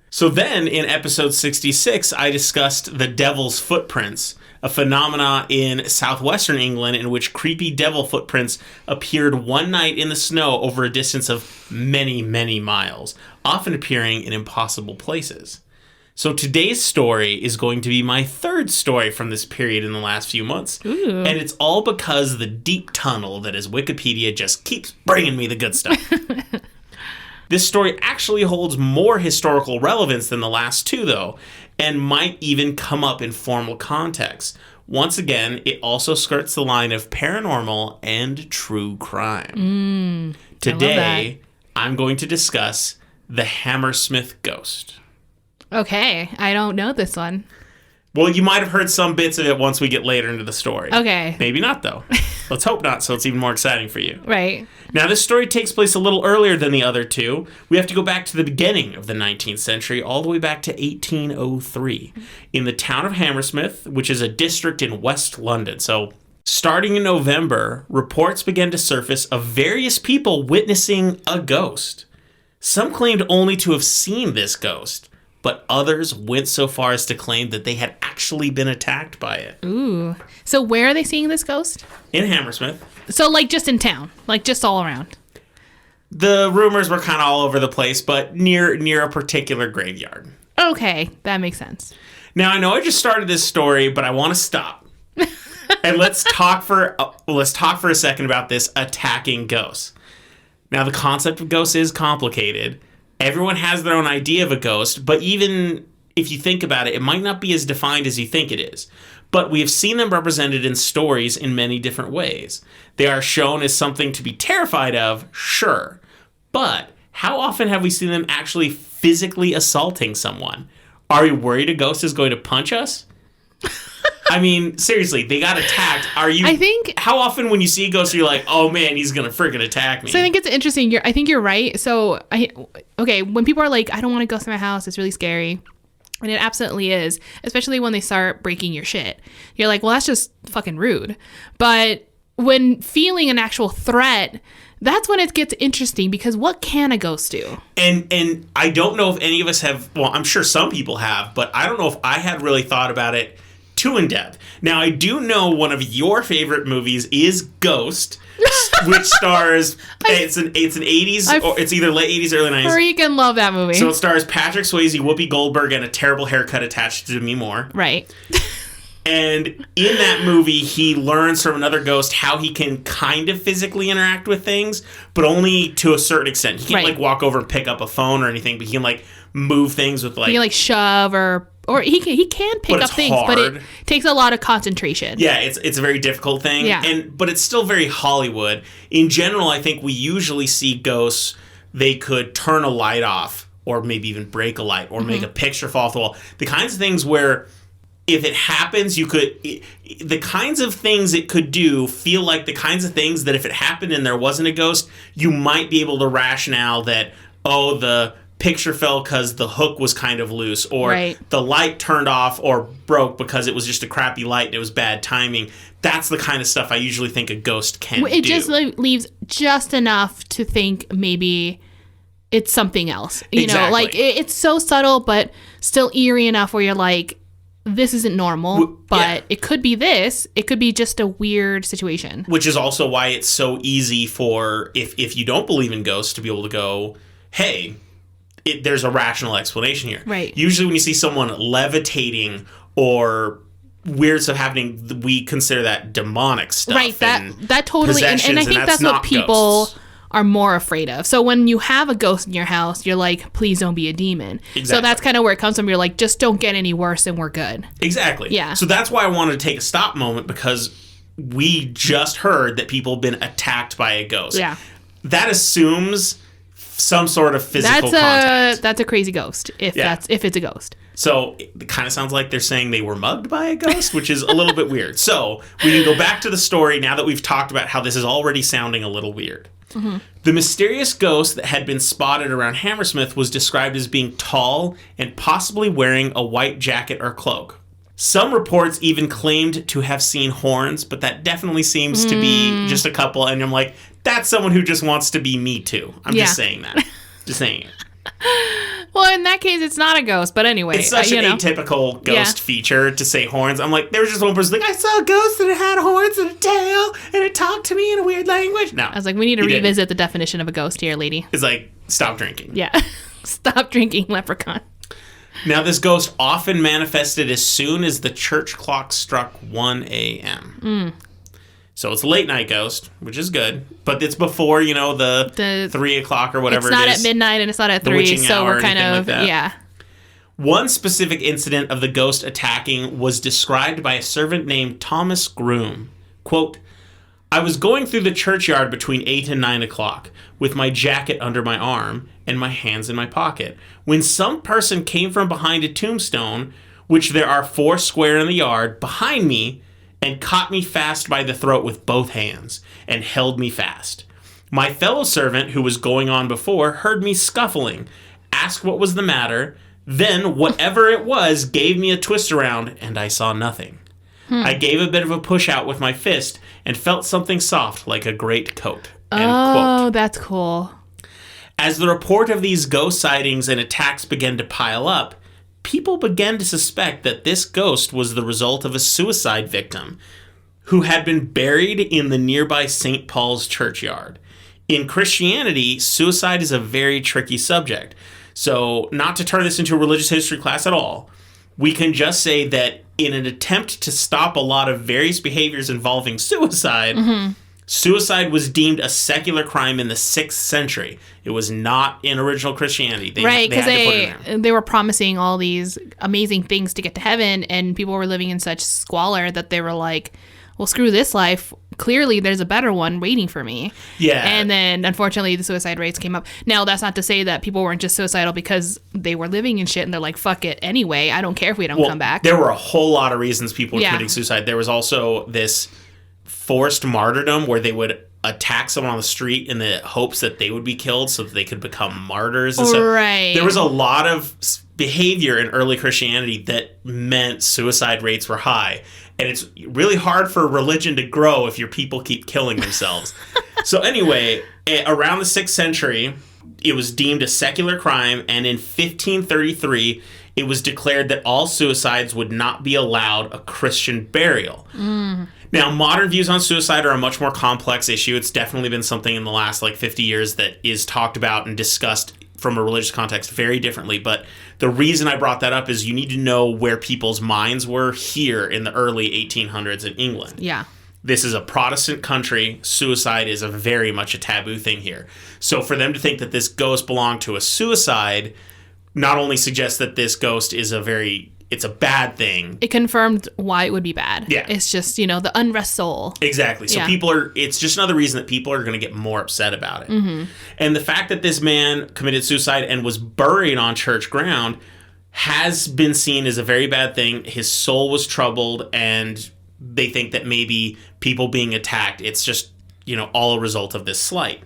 So then, in episode 66, I discussed the devil's footprints, a phenomena in southwestern England in which creepy devil footprints appeared one night in the snow over a distance of many, many miles, often appearing in impossible places. So today's story is going to be my third story from this period in the last few months. Ooh. And it's all because the deep tunnel that is Wikipedia just keeps bringing me the good stuff. This story actually holds more historical relevance than the last two, though, and might even come up in formal context. Once again, it also skirts the line of paranormal and true crime. Today, I'm going to discuss the Hammersmith Ghost. Okay, I don't know this one. Well, you might have heard some bits of it once we get later into the story. Okay. Maybe not, though. Let's hope not, so it's even more exciting for you. Right. Now, this story takes place a little earlier than the other two. We have to go back to the beginning of the 19th century, all the way back to 1803, in the town of Hammersmith, which is a district in West London. So, starting in November, reports began to surface of various people witnessing a ghost. Some claimed only to have seen this ghost, but others went so far as to claim that they had actually been attacked by it. Ooh. So where are they seeing this ghost? In Hammersmith. So like just in town, like just all around. The rumors were kind of all over the place, but near a particular graveyard. Okay, that makes sense. Now, I know I just started this story, but I want to stop. And let's talk for a second about this attacking ghosts. Now, the concept of ghosts is complicated. Everyone has their own idea of a ghost, but even if you think about it, it might not be as defined as you think it is. But we have seen them represented in stories in many different ways. They are shown as something to be terrified of, sure. But how often have we seen them actually physically assaulting someone? Are we worried a ghost is going to punch us? I mean, seriously, they got attacked. How often when you see a ghost, you're like, oh man, he's going to freaking attack me? So I think it's interesting. I think you're right. So, when people are like, I don't want a ghost in my house, it's really scary. And it absolutely is, especially when they start breaking your shit. You're like, well, that's just fucking rude. But when feeling an actual threat, that's when it gets interesting, because what can a ghost do? And I don't know if any of us have, well, I'm sure some people have, but I don't know if I had really thought about it too in-depth. Now, I do know one of your favorite movies is Ghost, which stars, it's an 80s, or it's either late 80s or early 90s. Freaking love that movie. So it stars Patrick Swayze, Whoopi Goldberg, and a terrible haircut attached to Demi Moore. Right. And in that movie, he learns from another ghost how he can kind of physically interact with things, but only to a certain extent. He can't, like, walk over and pick up a phone or anything, but he can, like, move things with, like... He can, like, shove or he can pick up things, hard. But it takes a lot of concentration. Yeah, it's a very difficult thing. Yeah. But it's still very Hollywood. In general, I think we usually see ghosts, they could turn a light off, or maybe even break a light, or make a picture fall off the wall. The kinds of things where... if it happens, the kinds of things it could do feel like the kinds of things that if it happened and there wasn't a ghost, you might be able to rationale that, oh, the picture fell because the hook was kind of loose, or the light turned off or broke because it was just a crappy light and it was bad timing. That's the kind of stuff I usually think a ghost can do. It just leaves just enough to think maybe it's something else. You know, like it's so subtle, but still eerie enough where you're like, this isn't normal, but it could be this. It could be just a weird situation. Which is also why it's so easy for, if you don't believe in ghosts, to be able to go, hey, there's a rational explanation here. Right. Usually when you see someone levitating or weird stuff happening, we consider that demonic stuff. Right, that totally, and I think that's what people... are more afraid of. So when you have a ghost in your house, you're like, please don't be a demon. Exactly. So that's kind of where it comes from. You're like, just don't get any worse and we're good. Exactly. Yeah. So that's why I wanted to take a stop moment, because we just heard that people have been attacked by a ghost. Yeah. That assumes some sort of physical contact. That's a crazy ghost, if it's a ghost. So it kind of sounds like they're saying they were mugged by a ghost, which is a little bit weird. So we can go back to the story now that we've talked about how this is already sounding a little weird. Mm-hmm. The mysterious ghost that had been spotted around Hammersmith was described as being tall and possibly wearing a white jacket or cloak. Some reports even claimed to have seen horns, but that definitely seems to be just a couple, and I'm like, that's someone who just wants to be me too. I'm just saying that. Just saying it. Well, in that case, it's not a ghost, but anyway. It's such an atypical ghost feature to say horns. I'm like, there was just one person like, I saw a ghost and it had horns and a tail and it talked to me in a weird language. No. I was like, we need to revisit the definition of a ghost here, lady. It's like, stop drinking. Yeah. Stop drinking, Leprechaun. Now, this ghost often manifested as soon as the church clock struck 1 a.m. So it's a late night ghost, which is good, but it's before, the 3 o'clock or whatever it is. It's not at midnight and it's not at 3, so we're kind of, One specific incident of the ghost attacking was described by a servant named Thomas Groom. Quote, I was going through the churchyard between 8 and 9 o'clock with my jacket under my arm and my hands in my pocket when some person came from behind a tombstone, which there are 4 square in the yard, behind me, and caught me fast by the throat with both hands, and held me fast. My fellow servant, who was going on before, heard me scuffling, asked what was the matter, then, whatever it was, gave me a twist around, and I saw nothing. I gave a bit of a push out with my fist, and felt something soft like a great coat. End quote. That's cool. As the report of these ghost sightings and attacks began to pile up, people began to suspect that this ghost was the result of a suicide victim who had been buried in the nearby St. Paul's churchyard. In Christianity, suicide is a very tricky subject. So, not to turn this into a religious history class at all, we can just say that in an attempt to stop a lot of various behaviors involving suicide, suicide was deemed a secular crime in the 6th century. It was not in original Christianity. Because they were promising all these amazing things to get to heaven, and people were living in such squalor that they were like, well, screw this life. Clearly, there's a better one waiting for me. Yeah. And then, unfortunately, the suicide rates came up. Now, that's not to say that people weren't just suicidal because they were living in shit, and they're like, fuck it anyway. I don't care if we don't come back. There were a whole lot of reasons people were committing suicide. There was also this forced martyrdom where they would attack someone on the street in the hopes that they would be killed so that they could become martyrs and stuff. Right. There was a lot of behavior in early Christianity that meant suicide rates were high. And it's really hard for religion to grow if your people keep killing themselves. So anyway, around the 6th century, it was deemed a secular crime, and in 1533, it was declared that all suicides would not be allowed a Christian burial. Now, modern views on suicide are a much more complex issue. It's definitely been something in the last 50 years that is talked about and discussed from a religious context very differently. But the reason I brought that up is you need to know where people's minds were here in the early 1800s in England. Yeah. This is a Protestant country. Suicide is very much a taboo thing here. So for them to think that this ghost belonged to a suicide not only suggests that this ghost is it's a bad thing. It confirmed why it would be bad. Yeah. It's just, the unrest soul. Exactly. So it's just another reason that people are going to get more upset about it. Mm-hmm. And the fact that this man committed suicide and was buried on church ground has been seen as a very bad thing. His soul was troubled, and they think that maybe people being attacked, it's just, all a result of this slight.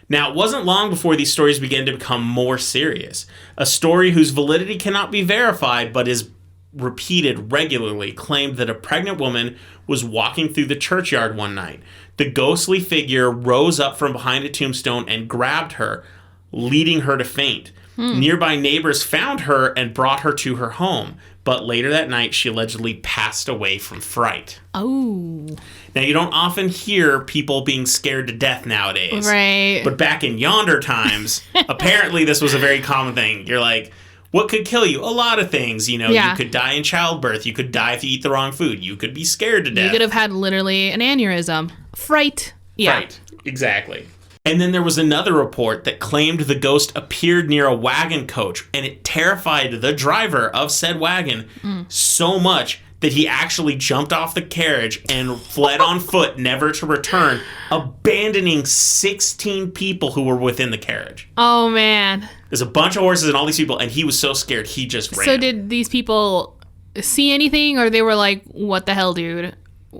Now, it wasn't long before these stories began to become more serious. A story whose validity cannot be verified but is repeated regularly claimed that a pregnant woman was walking through the churchyard one night. The ghostly figure rose up from behind a tombstone and grabbed her, leading her to faint. Nearby neighbors found her and brought her to her home, but later that night she allegedly passed away from fright. Oh. Now, you don't often hear people being scared to death nowadays. Right. But back in yonder times, apparently this was a very common thing. You're like, what could kill you? A lot of things. You could die in childbirth. You could die if you eat the wrong food. You could be scared to death. You could have had literally an aneurysm. Fright. Yeah. Fright. Exactly. And then there was another report that claimed the ghost appeared near a wagon coach, and it terrified the driver of said wagon so much that he actually jumped off the carriage and fled on foot, never to return, abandoning 16 people who were within the carriage. Oh, man. There's a bunch of horses and all these people, and he was so scared he just ran. So did these people see anything, or they were like, what the hell, dude? I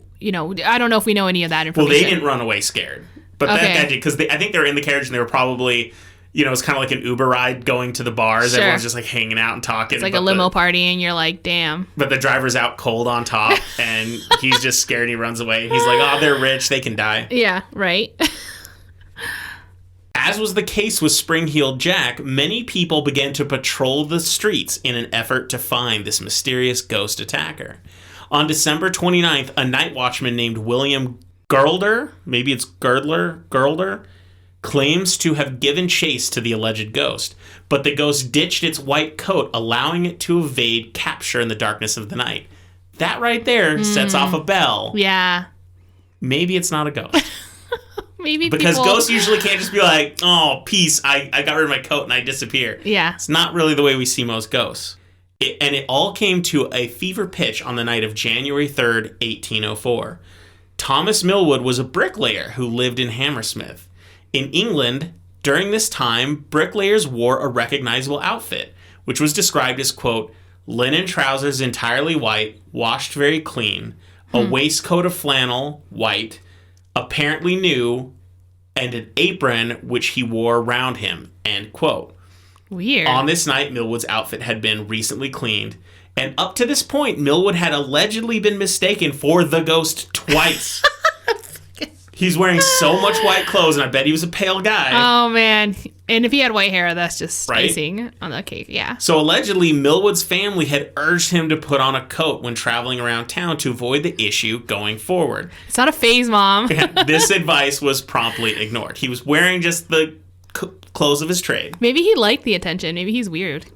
don't know if we know any of that information. Well, they didn't run away scared. But okay. that did, because I think they were in the carriage and they were probably, it's kind of like an Uber ride going to the bars. Sure. Everyone's just hanging out and talking. It's like a limo party, and you're like, damn. But the driver's out cold on top, and he's just scared and he runs away. He's like, oh, they're rich, they can die. Yeah, right. As was the case with Spring-Heeled Jack, many people began to patrol the streets in an effort to find this mysterious ghost attacker. On December 29th, a night watchman named William Gurlder, maybe it's Gurlder, claims to have given chase to the alleged ghost, but the ghost ditched its white coat, allowing it to evade capture in the darkness of the night. That right there sets off a bell. Yeah. Maybe it's not a ghost. Maybe because ghosts usually can't just be like, oh, peace, I got rid of my coat and I disappear. Yeah. It's not really the way we see most ghosts. It all came to a fever pitch on the night of January 3rd, 1804. Thomas Millwood was a bricklayer who lived in Hammersmith. In England, during this time, bricklayers wore a recognizable outfit, which was described as, quote, linen trousers entirely white, washed very clean, a waistcoat of flannel, white, apparently new, and an apron which he wore around him, end quote. Weird. On this night, Millwood's outfit had been recently cleaned, and up to this point, Millwood had allegedly been mistaken for the ghost twice. He's wearing so much white clothes, and I bet he was a pale guy. Oh, man. And if he had white hair, that's just right? icing on the cake. Yeah. So allegedly, Millwood's family had urged him to put on a coat when traveling around town to avoid the issue going forward. It's not a phase, Mom. This advice was promptly ignored. He was wearing just the clothes of his trade. Maybe he liked the attention. Maybe he's weird.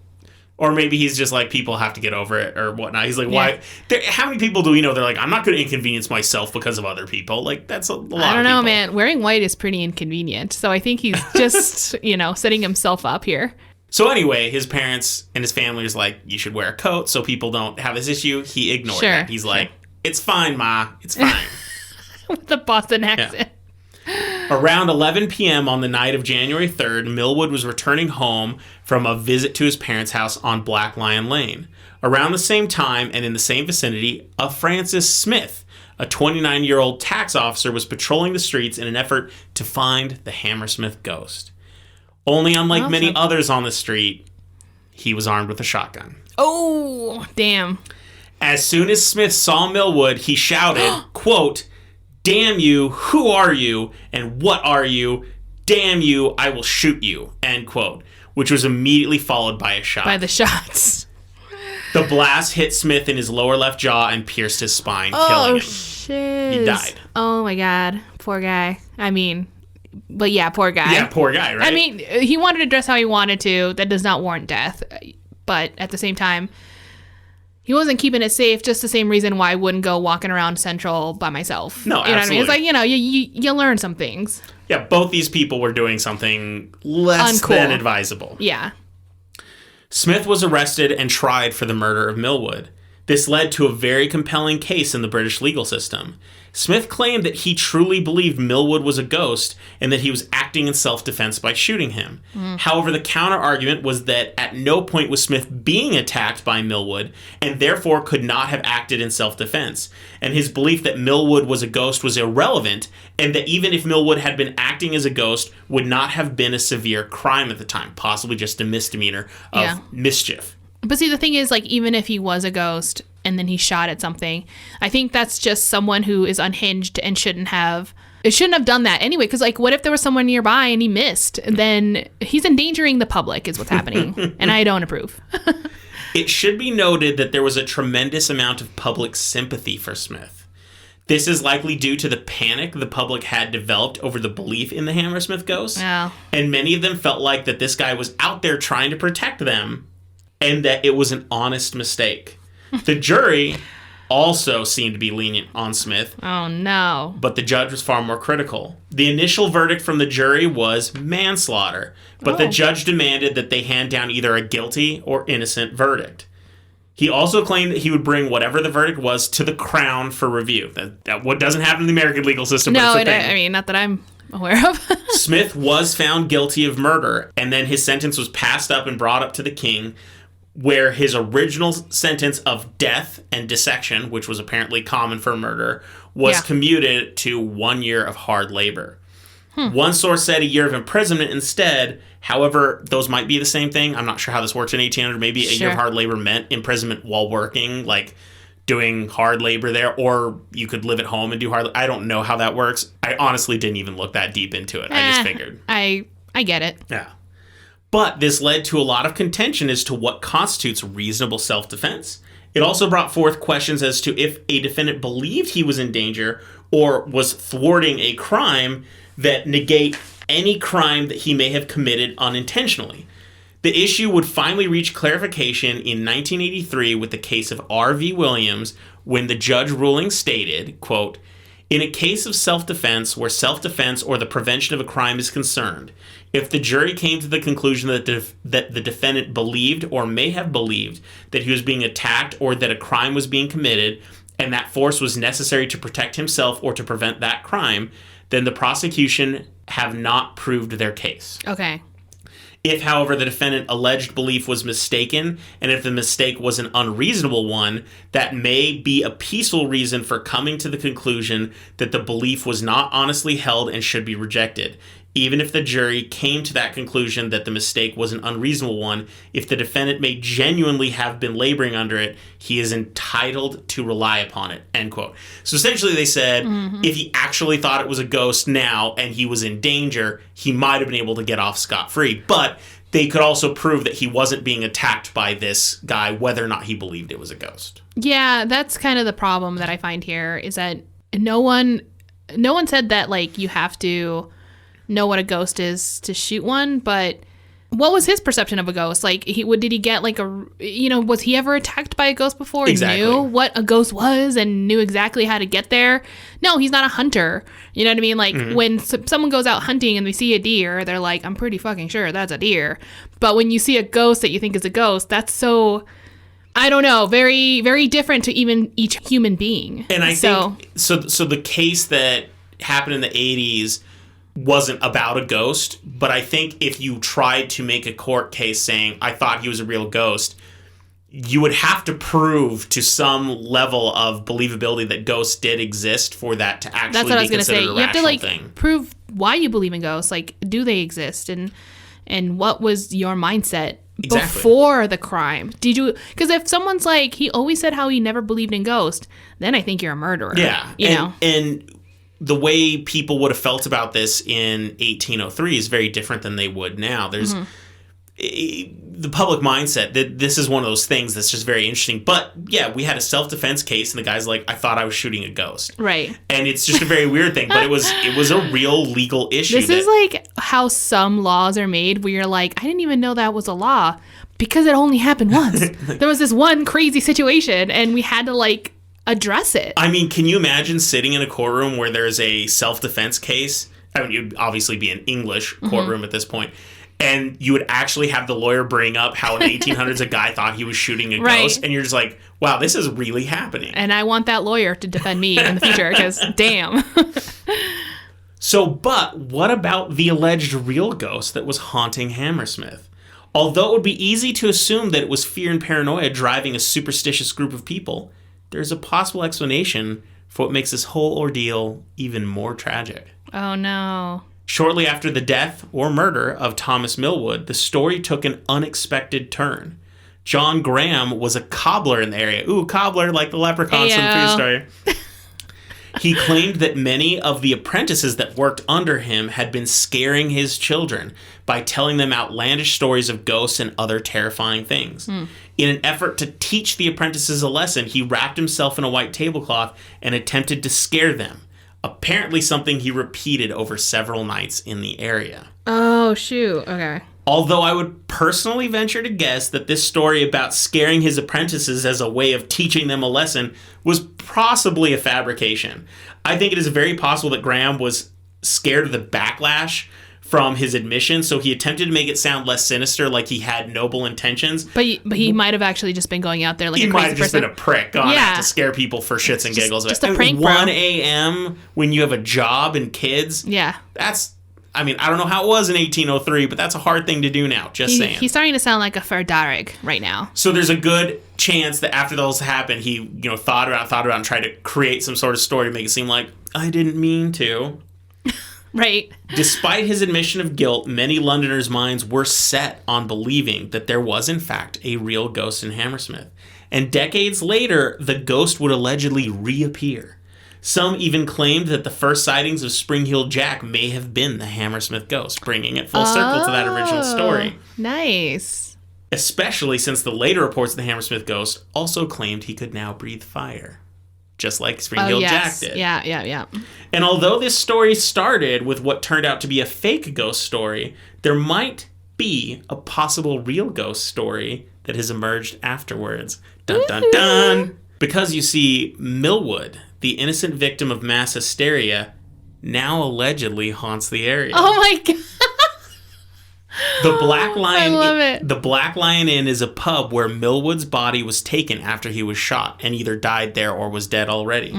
Or maybe he's just like, people have to get over it or whatnot. He's like, why? How many people do we know? They're like, I'm not going to inconvenience myself because of other people. Like, that's a lot of people. I don't know, man. Wearing white is pretty inconvenient. So I think he's just, setting himself up here. So anyway, his parents and his family is like, you should wear a coat so people don't have this issue. He ignored that. He's like, it's fine, Ma. It's fine. With the Boston accent. Yeah. Around 11 p.m. on the night of January 3rd, Millwood was returning home from a visit to his parents' house on Black Lion Lane. Around the same time and in the same vicinity, a Francis Smith, a 29-year-old tax officer, was patrolling the streets in an effort to find the Hammersmith Ghost. Only unlike many others on the street, he was armed with a shotgun. Oh, damn. As soon as Smith saw Millwood, he shouted, quote, "Damn you, who are you, and what are you? "Damn you, I will shoot you," end quote, which was immediately followed by a shot. By the shots. The blast hit Smith in his lower left jaw and pierced his spine, killing him. Shit. He died. Oh my God. Poor guy. I mean, but yeah, poor guy. Yeah, poor guy, right? I mean, he wanted to dress how he wanted to. That does not warrant death. But at the same time, he wasn't keeping it safe. Just the same reason why I wouldn't go walking around Central by myself. No, you know absolutely. what I mean? It's like, you learn some things. Yeah, both these people were doing something less Uncool. than advisable. Yeah. Smith was arrested and tried for the murder of Millwood. This led to a very compelling case in the British legal system. Smith claimed that he truly believed Millwood was a ghost and that he was acting in self-defense by shooting him. However, the counter-argument was that at no point was Smith being attacked by Millwood and therefore could not have acted in self-defense. And his belief that Millwood was a ghost was irrelevant, and that even if Millwood had been acting as a ghost, would not have been a severe crime at the time, possibly just a misdemeanor of mischief. But see, the thing is, like, even if he was a ghost and then he shot at something, I think that's just someone who is unhinged and shouldn't have done that anyway. Because, like, what if there was someone nearby and he missed? Then he's endangering the public is what's happening. And I don't approve. It should be noted that there was a tremendous amount of public sympathy for Smith. This is likely due to the panic the public had developed over the belief in the Hammersmith Ghost. Oh. And many of them felt like that this guy was out there trying to protect them and that it was an honest mistake. The jury also seemed to be lenient on Smith. Oh, no. But the judge was far more critical. The initial verdict from the jury was manslaughter, but the judge demanded that they hand down either a guilty or innocent verdict. He also claimed that he would bring whatever the verdict was to the Crown for review. That what doesn't happen in the American legal system, No, but it's a thing. I mean, not that I'm aware of. Smith was found guilty of murder, and then his sentence was passed up and brought up to the king, where his original sentence of death and dissection, which was apparently common for murder, was commuted to 1 year of hard labor. One source said a year of imprisonment instead. However, those might be the same thing. I'm not sure how this works in 1800. Maybe a year of hard labor meant imprisonment while working, like doing hard labor there, or you could live at home and do hard labor. I don't know how that works. I honestly didn't even look that deep into it. I just figured. I get it. Yeah. But this led to a lot of contention as to what constitutes reasonable self-defense. It also brought forth questions as to if a defendant believed he was in danger or was thwarting a crime that negate any crime that he may have committed unintentionally. The issue would finally reach clarification in 1983 with the case of R.V. Williams, when the judge ruling stated, quote, "In a case of self-defense where self-defense or the prevention of a crime is concerned, if the jury came to the conclusion that the defendant believed or may have believed that he was being attacked or that a crime was being committed and that force was necessary to protect himself or to prevent that crime, then the prosecution have not proved their case. Okay. If, however, the defendant alleged belief was mistaken, and if the mistake was an unreasonable one, that may be a peaceful reason for coming to the conclusion that the belief was not honestly held and should be rejected. Even if the jury came to that conclusion that the mistake was an unreasonable one, if the defendant may genuinely have been laboring under it, he is entitled to rely upon it," end quote. So essentially they said, if he actually thought it was a ghost now and he was in danger, he might have been able to get off scot-free. But they could also prove that he wasn't being attacked by this guy, whether or not he believed it was a ghost. Yeah, that's kind of the problem that I find here, is that no one said that, like, you have to know what a ghost is to shoot one, but what was his perception of a ghost? Like, did he get like was he ever attacked by a ghost before? Exactly. He knew what a ghost was and knew exactly how to get there? No, he's not a hunter. You know what I mean? Like, when someone goes out hunting and they see a deer, they're like, I'm pretty fucking sure that's a deer. But when you see a ghost that you think is a ghost, that's so, I don't know, very, very different to even each human being. And I think, so the case that happened in the 80s wasn't about a ghost, but I think if you tried to make a court case saying, I thought he was a real ghost, you would have to prove to some level of believability that ghosts did exist for that to actually That's what I was be going to say. considered a You have to, rational like, thing. prove why you believe in ghosts. Like, do they exist? And what was your mindset before the crime? Did you, because if someone's like, he always said how he never believed in ghosts, then I think you're a murderer. Yeah. You know? And the way people would have felt about this in 1803 is very different than they would now. There's the public mindset that this is one of those things that's just very interesting. But yeah, we had a self-defense case, and the guy's like, I thought I was shooting a ghost. Right. And it's just a very weird thing, but it was a real legal issue. This is like how some laws are made where you're like, I didn't even know that was a law because it only happened once. There was this one crazy situation, and we had to like address it. I mean, can you imagine sitting in a courtroom where there's a self-defense case? I mean, you'd obviously be an English courtroom at this point. And you would actually have the lawyer bring up how in the 1800s a guy thought he was shooting a ghost. And you're just like, wow, this is really happening. And I want that lawyer to defend me in the future because damn. So, but what about the alleged real ghost that was haunting Hammersmith? Although it would be easy to assume that it was fear and paranoia driving a superstitious group of people, there's a possible explanation for what makes this whole ordeal even more tragic. Oh, no. Shortly after the death or murder of Thomas Millwood, the story took an unexpected turn. John Graham was a cobbler in the area. Ooh, cobbler, like the leprechauns from the previous story. He claimed that many of the apprentices that worked under him had been scaring his children by telling them outlandish stories of ghosts and other terrifying things. In an effort to teach the apprentices a lesson, he wrapped himself in a white tablecloth and attempted to scare them. Apparently something he repeated over several nights in the area. Oh, shoot. Okay. Although I would personally venture to guess that this story about scaring his apprentices as a way of teaching them a lesson was possibly a fabrication. I think it is very possible that Graham was scared of the backlash from his admission, so he attempted to make it sound less sinister, like he had noble intentions. But he might have actually just been going out there like a crazy person. He might have just been a prick going out to scare people for shits and giggles. Just a prank, 1 a.m. when you have a job and kids. Yeah. I mean, I don't know how it was in 1803, but that's a hard thing to do now, just saying. He's starting to sound like a Ferdarig right now. So there's a good chance that after those happened, he thought about and tried to create some sort of story to make it seem like, I didn't mean to. Right. Despite his admission of guilt, many Londoners' minds were set on believing that there was, in fact, a real ghost in Hammersmith. And decades later, the ghost would allegedly reappear. Some even claimed that the first sightings of Spring-Heeled Jack may have been the Hammersmith Ghost, bringing it full circle to that original story. Nice. Especially since the later reports of the Hammersmith Ghost also claimed he could now breathe fire. Just like Spring-Heeled Jack did. Yeah. And although this story started with what turned out to be a fake ghost story, there might be a possible real ghost story that has emerged afterwards. Dun, dun, dun! Because you see, Millwood, the innocent victim of mass hysteria, now allegedly haunts the area. Oh my God. The Black Lion, I love it. The Black Lion Inn is a pub where Millwood's body was taken after he was shot and either died there or was dead already.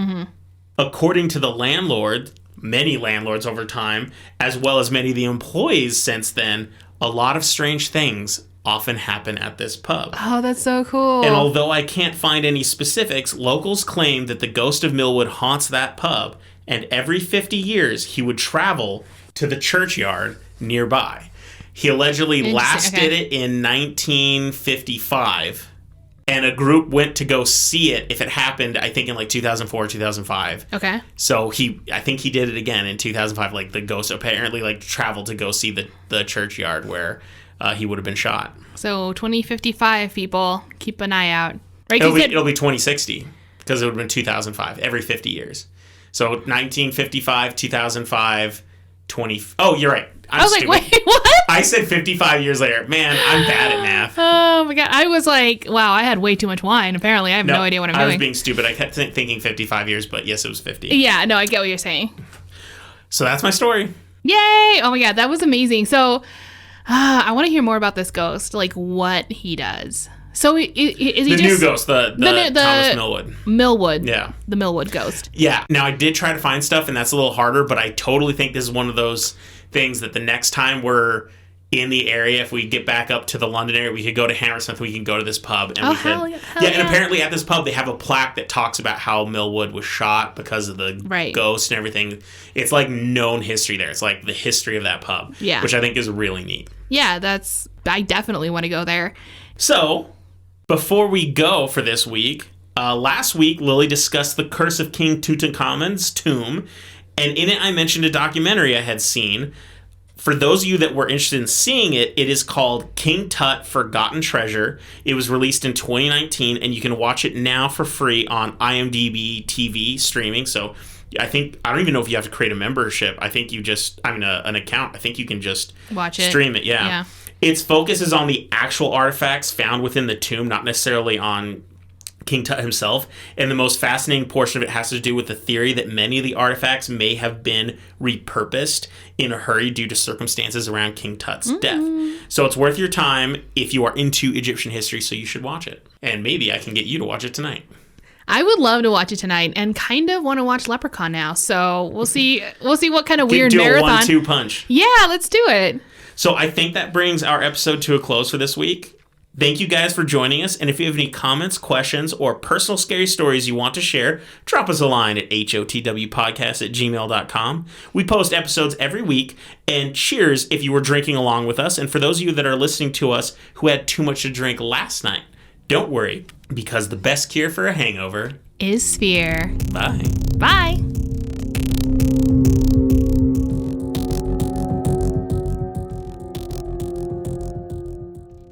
According to the landlord, many landlords over time, as well as many of the employees since then, a lot of strange things often happen at this pub. Oh, that's so cool. And although I can't find any specifics, locals claim that the ghost of Millwood haunts that pub, and every 50 years he would travel to the churchyard nearby. He allegedly last did it in 1955, and a group went to go see it if it happened, I think, in like 2004 or 2005. Okay. So I think he did it again in 2005. Like the ghost apparently like traveled to go see the churchyard where he would have been shot. So 2055, people, keep an eye out. Right? It'll be 2060 because it would have been 2005 every 50 years. So 1955, 2005, 20. Oh, you're right. I was stupid. like, wait, what? I said 55 years later. Man, I'm bad at math. Oh my God. I was like, wow, I had way too much wine. Apparently, I have no idea what I'm doing. I was being stupid. I kept thinking 55 years, but yes, it was 50. Yeah, no, I get what you're saying. So that's my story. Yay! Oh my God, that was amazing. So I want to hear more about this ghost, like what he does. So is he the new ghost, the Thomas Millwood. Millwood. Yeah. The Millwood ghost. Yeah. Now, I did try to find stuff, and that's a little harder, but I totally think this is one of those things that the next time we're in the area, if we get back up to the London area, we could go to Hammersmith, we can go to this pub. And hell yeah. And apparently at this pub, they have a plaque that talks about how Millwood was shot because of the ghost and everything. It's like known history there. It's like the history of that pub, which I think is really neat. Yeah, I definitely want to go there. So, before we go for this week, last week, Lily discussed the curse of King Tutankhamun's tomb, And in it, I mentioned a documentary I had seen. For those of you that were interested in seeing it, it is called King Tut: Forgotten Treasure. It was released in 2019, and you can watch it now for free on IMDb TV streaming. So I don't even know if you have to create a membership. I think an account. I think you can just watch it. Stream it, yeah. Its focus is on the actual artifacts found within the tomb, not necessarily on King Tut himself. And the most fascinating portion of it has to do with the theory that many of the artifacts may have been repurposed in a hurry due to circumstances around King Tut's death. So it's worth your time if you are into Egyptian history, so you should watch it. And maybe I can get you to watch it tonight. I would love to watch it tonight, and kind of want to watch Leprechaun now. So we'll see what kind of weird marathon. Do a 1-2 punch. Yeah, let's do it. So I think that brings our episode to a close for this week. Thank you guys for joining us, and if you have any comments, questions, or personal scary stories you want to share, drop us a line at hotwpodcast@gmail.com. We post episodes every week, and cheers if you were drinking along with us. And for those of you that are listening to us who had too much to drink last night, don't worry, because the best cure for a hangover is fear. Bye. Bye.